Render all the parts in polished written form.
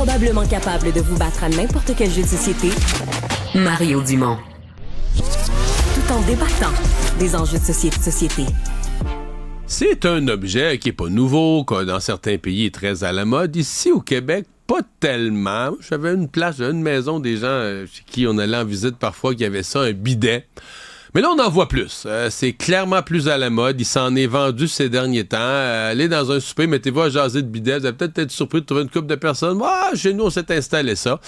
Probablement capable de vous battre à n'importe quel jeu de société, Mario Dumont. Tout en débattant des enjeux de société. C'est un objet qui n'est pas nouveau, que dans certains pays est très à la mode. Ici, au Québec, pas tellement. J'avais une maison des gens chez qui on allait en visite parfois qui avaient ça, un bidet. Mais là, on en voit plus. C'est clairement plus à la mode. Il s'en est vendu ces derniers temps. Allez dans un souper, mettez-vous à jaser de bidet. Vous allez peut-être être surpris de trouver une couple de personnes. Chez nous, on s'est installé ça.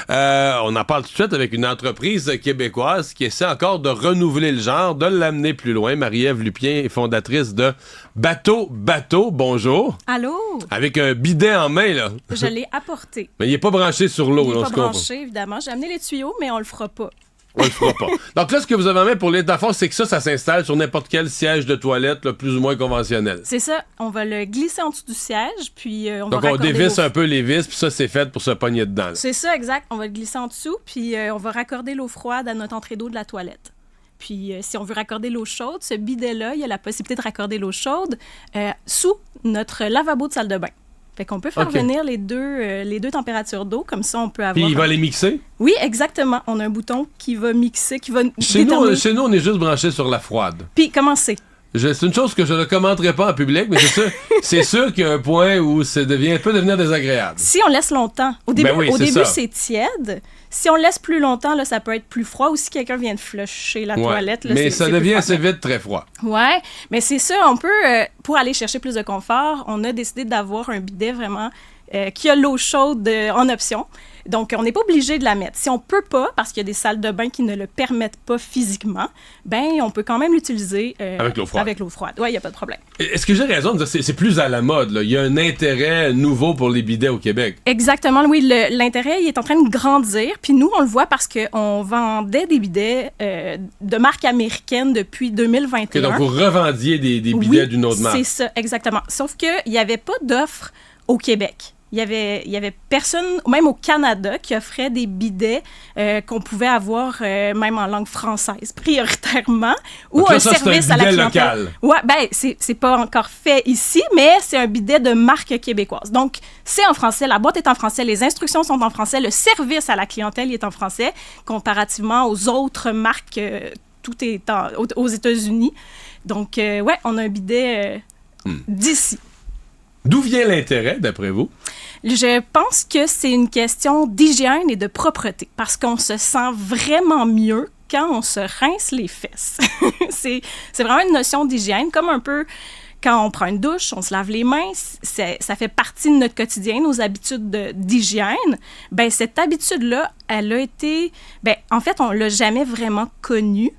On en parle tout de suite avec une entreprise québécoise qui essaie encore de renouveler le genre, de l'amener plus loin. Marie-Ève Lupien est fondatrice de Bateau. Bonjour. Allô? Avec un bidet en main, là. Je l'ai apporté. Mais il n'est pas branché sur l'eau. Il n'est pas branché, évidemment. J'ai amené les tuyaux, mais on le fera pas. On le fera pas. Donc là, ce que vous avez en main pour les d'affaires, c'est que ça s'installe sur n'importe quel siège de toilette, là, plus ou moins conventionnel. C'est ça. On va le glisser en dessous du siège, puis on va Donc on dévisse un peu les vis, puis ça, c'est fait pour se pogner dedans. Là. C'est ça, exact. On va le glisser en dessous, puis on va raccorder l'eau froide à notre entrée d'eau de la toilette. Puis si on veut raccorder l'eau chaude, ce bidet-là, il y a la possibilité de raccorder l'eau chaude sous notre lavabo de salle de bain. Fait qu'on peut faire venir les deux températures d'eau, comme ça on peut avoir... Puis il va les mixer? Oui, exactement. On a un bouton qui va mixer, qui va chez nous, on est juste branché sur la froide. Puis comment c'est? C'est une chose que je ne commenterai pas en public, mais c'est sûr qu'il y a un point où peut devenir désagréable. Si on laisse longtemps. Au début, c'est tiède. Si on laisse plus longtemps, là, ça peut être plus froid. Ou si quelqu'un vient de flusher la toilette... Là, mais ça devient assez vite très froid. Ouais, mais c'est ça. On peut, pour aller chercher plus de confort, on a décidé d'avoir un bidet vraiment qui a l'eau chaude en option. Donc, on n'est pas obligé de la mettre. Si on peut pas, parce qu'il y a des salles de bain qui ne le permettent pas physiquement, on peut quand même l'utiliser avec l'eau froide. Avec l'eau froide. Oui, il n'y a pas de problème. Est-ce que j'ai raison de dire que c'est plus à la mode, là? Il y a un intérêt nouveau pour les bidets au Québec. Exactement, oui. L'intérêt, il est en train de grandir. Puis nous, on le voit parce qu'on vendait des bidets de marque américaine depuis 2021. Okay, donc, vous revendiez des bidets d'une autre marque. C'est ça, exactement. Sauf qu'il n'y avait pas d'offre au Québec. Il y avait personne, même au Canada, qui offrait des bidets qu'on pouvait avoir même en langue française, prioritairement, ou donc là, un service à la clientèle. Local. Ouais, c'est pas encore fait ici, mais c'est un bidet de marque québécoise. Donc, c'est en français, la boîte est en français, les instructions sont en français, le service à la clientèle est en français, comparativement aux autres marques, tout est aux États-Unis. Donc, on a un bidet d'ici. D'où vient l'intérêt, d'après vous? Je pense que c'est une question d'hygiène et de propreté, parce qu'on se sent vraiment mieux quand on se rince les fesses. c'est vraiment une notion d'hygiène, comme un peu quand on prend une douche, on se lave les mains, ça fait partie de notre quotidien, nos habitudes d'hygiène. Cette habitude-là, elle a été... en fait, on ne l'a jamais vraiment connue.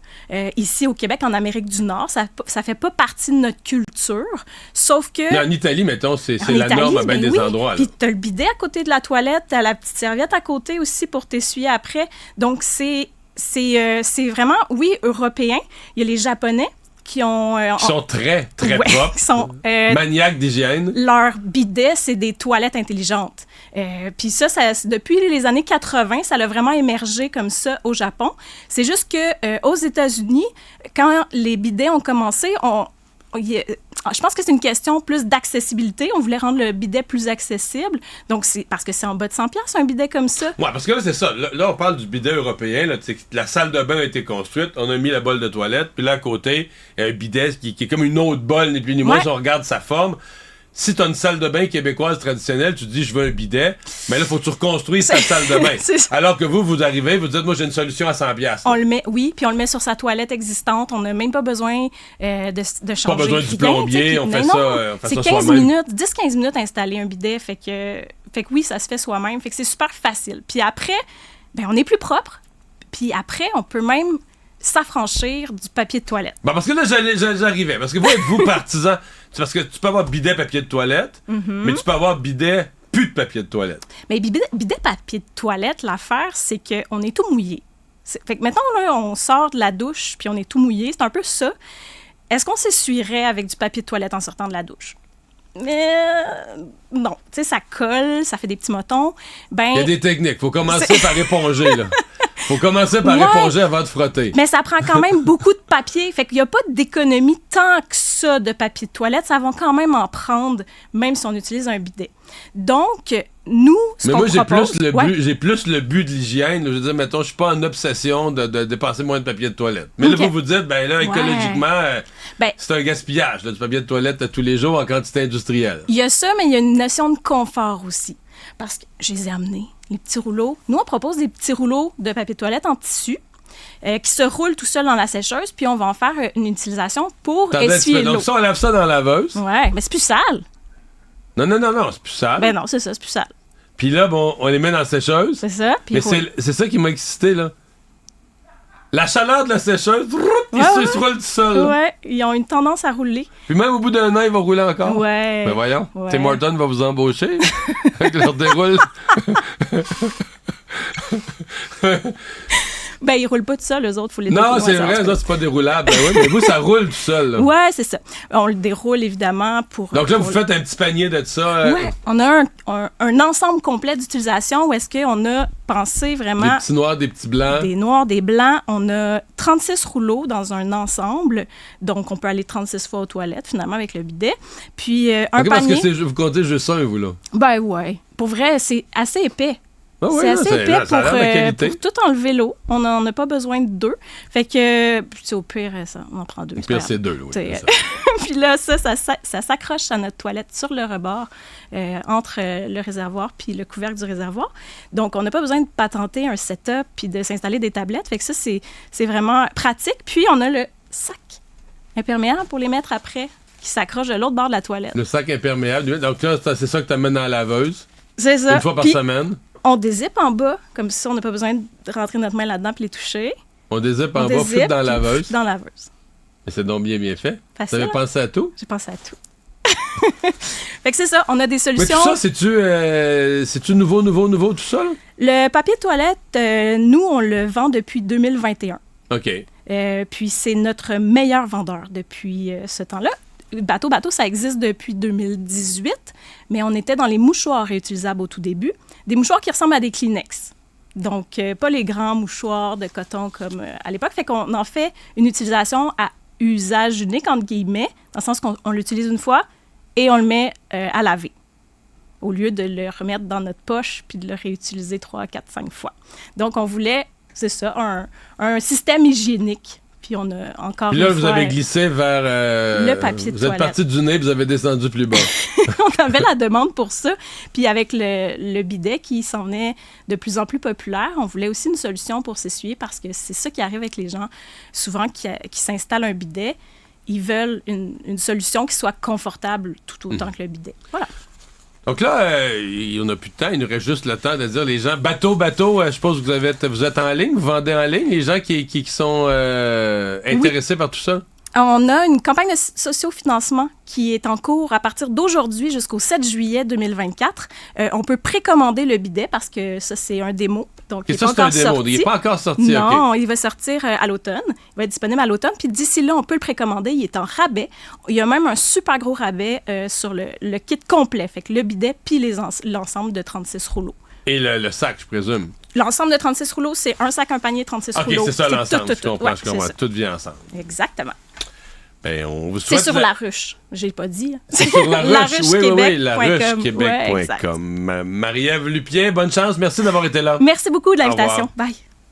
Ici, au Québec, en Amérique du Nord, ça fait pas partie de notre culture, sauf que... Mais en Italie, mettons, c'est la norme à bien des endroits. Puis t'as le bidet à côté de la toilette, t'as la petite serviette à côté aussi pour t'essuyer après. Donc, c'est vraiment, oui, européen. Il y a les Japonais qui sont très, très propres, qui sont maniaques d'hygiène. Leur bidet, c'est des toilettes intelligentes. Puis ça, depuis les années 80, ça a vraiment émergé comme ça au Japon. C'est juste que aux États-Unis, quand les bidets ont commencé, je pense que c'est une question plus d'accessibilité. On voulait rendre le bidet plus accessible. Donc, c'est parce que c'est en bas de 100$, un bidet comme ça. Oui, parce que là, c'est ça. Là, on parle du bidet européen. Là, la salle de bain a été construite. On a mis la bolle de toilette. Puis là, à côté, il y a un bidet qui est comme une autre bolle, ni plus ni moins, si on regarde sa forme. Si tu as une salle de bain québécoise traditionnelle, tu te dis, je veux un bidet, mais là, il faut que tu reconstruises ta salle de bain. Alors que vous arrivez, vous dites, moi, j'ai une solution à 100$. On le met, oui, puis on le met sur sa toilette existante. On n'a même pas besoin de changer. Pas besoin du plombier, on fait ça soi-même. C'est 15 minutes, 10-15 minutes à installer un bidet. Fait que oui, ça se fait soi-même. Fait que c'est super facile. Puis après, on est plus propre. Puis après, on peut même s'affranchir du papier de toilette. Parce que là, j'arrivais. Parce que vous êtes-vous partisan? Parce que tu peux avoir bidet papier de toilette, mais tu peux avoir bidet plus de papier de toilette. Mais bidet papier de toilette, l'affaire, c'est qu'on est tout mouillé. Fait que maintenant, là, on sort de la douche puis on est tout mouillé. C'est un peu ça. Est-ce qu'on s'essuierait avec du papier de toilette en sortant de la douche? Non. Tu sais, ça colle, ça fait des petits motons. Il y a des techniques. Faut commencer par éponger, là. Faut commencer par éponger avant de frotter. Mais ça prend quand même beaucoup de papier. Fait qu'il n'y a pas d'économie tant que ça de papier de toilette. Ça va quand même en prendre, même si on utilise un bidet. Donc, nous, ce qu'on propose... j'ai plus le but de l'hygiène. Là. Je veux dire, mettons, je suis pas en obsession de dépenser moins de papier de toilette. Mais là, vous dites, ben là, écologiquement, c'est un gaspillage, là, du papier de toilette tous les jours en quantité industrielle. Il y a ça, mais il y a une notion de confort aussi. Parce que je les ai amenés, les petits rouleaux. Nous, on propose des petits rouleaux de papier de toilette en tissu qui se roulent tout seul dans la sécheuse, puis on va en faire une utilisation pour essuyer l'eau. Donc ça, on lave ça dans la laveuse. Ouais, mais c'est plus sale. Non, c'est plus sale. Ben non, c'est ça, c'est plus sale. Puis là, bon, on les met dans la sécheuse. C'est ça. Mais c'est ça qui m'a excité, là. La chaleur de la sécheuse, ils se roulent tout seuls. Ouais, ils ont une tendance à rouler. Puis même au bout d'un an, ils vont rouler encore. Ouais. Ben voyons, ouais. Tim Hortons va vous embaucher avec leur déroule. Ben, ils roulent pas tout seuls, eux autres, faut les Non, dérouler. c'est vrai, ça, c'est pas déroulable. Ben oui, mais vous, ça roule tout seul. Là. Ouais, c'est ça. On le déroule, évidemment, pour... Donc là, vous faites un petit panier de ça. Ouais, on a un ensemble complet d'utilisation où est-ce qu'on a pensé vraiment... Des petits noirs, des petits blancs. Des noirs, des blancs. On a 36 rouleaux dans un ensemble. Donc, on peut aller 36 fois aux toilettes, finalement, avec le bidet. Puis, un panier... Parce que vous comptez juste un, vous, là. Ben ouais. Pour vrai, c'est assez épais. Ah oui, c'est assez épais pour tout enlever l'eau. On n'en a pas besoin de 2. Fait que, au pire, on en prend 2. Au pire, c'est 2. Oui, puis là, ça s'accroche à notre toilette sur le rebord, entre le réservoir puis le couvercle du réservoir. Donc, on n'a pas besoin de patenter un setup puis de s'installer des tablettes. Fait que ça, c'est vraiment pratique. Puis, on a le sac imperméable pour les mettre après, qui s'accroche de l'autre bord de la toilette. Le sac imperméable. Donc là, c'est ça que tu amènes dans la laveuse. C'est ça. Une fois par semaine. On dézippe en bas, comme ça, on n'a pas besoin de rentrer notre main là-dedans et les toucher. On dézippe en bas, fit dans la laveuse. Dans la laveuse. Et c'est donc bien fait. Facile, vous avez pensé à tout? J'ai pensé à tout. Fait que c'est ça, on a des solutions. Mais tout ça, c'est-tu nouveau, tout ça? Là? Le papier de toilette, nous, on le vend depuis 2021. OK. Puis c'est notre meilleur vendeur depuis ce temps-là. Bateau, ça existe depuis 2018, mais on était dans les mouchoirs réutilisables au tout début. Des mouchoirs qui ressemblent à des Kleenex. Donc, pas les grands mouchoirs de coton comme à l'époque. Fait qu'on en fait une utilisation à usage unique, entre guillemets, dans le sens qu'on l'utilise une fois et on le met à laver, au lieu de le remettre dans notre poche puis de le réutiliser 3, 4, 5 fois. Donc, on voulait, c'est ça, un système hygiénique. Puis on a encore puis là, vous avez glissé vers... le papier de toilette. Vous êtes parti du nez, vous avez descendu plus bas. On avait la demande pour ça. Puis avec le bidet qui s'en venait de plus en plus populaire, on voulait aussi une solution pour s'essuyer parce que c'est ça qui arrive avec les gens, souvent qui s'installent un bidet. Ils veulent une solution qui soit confortable tout autant que le bidet. Voilà. Donc là, on n'a plus de temps. Il nous reste juste le temps de dire les gens, bateau, je suppose que vous êtes en ligne, vous vendez en ligne, les gens qui sont intéressés par tout ça? On a une campagne de sociofinancement qui est en cours à partir d'aujourd'hui jusqu'au 7 juillet 2024. On peut précommander le bidet parce que ça, c'est un démo. Donc, il n'est pas encore sorti. Il n'est pas encore sorti. Non, il va sortir à l'automne. Il va être disponible à l'automne. Puis d'ici là, on peut le précommander. Il est en rabais. Il y a même un super gros rabais sur le kit complet. Fait que le bidet puis l'ensemble de 36 rouleaux. Et le sac, je présume. L'ensemble de 36 rouleaux, c'est un sac, un panier, 36 rouleaux. OK, c'est ça l'ensemble. Tout, je comprends. Ouais, tout vient ensemble. Exactement. Ben, on vous souhaite c'est sur la ruche. J'ai pas dit. C'est sur la ruche. Oui, la ruche Québec.com. Marie-Ève Lupien, bonne chance. Merci d'avoir été là. Merci beaucoup de l'invitation. Bye.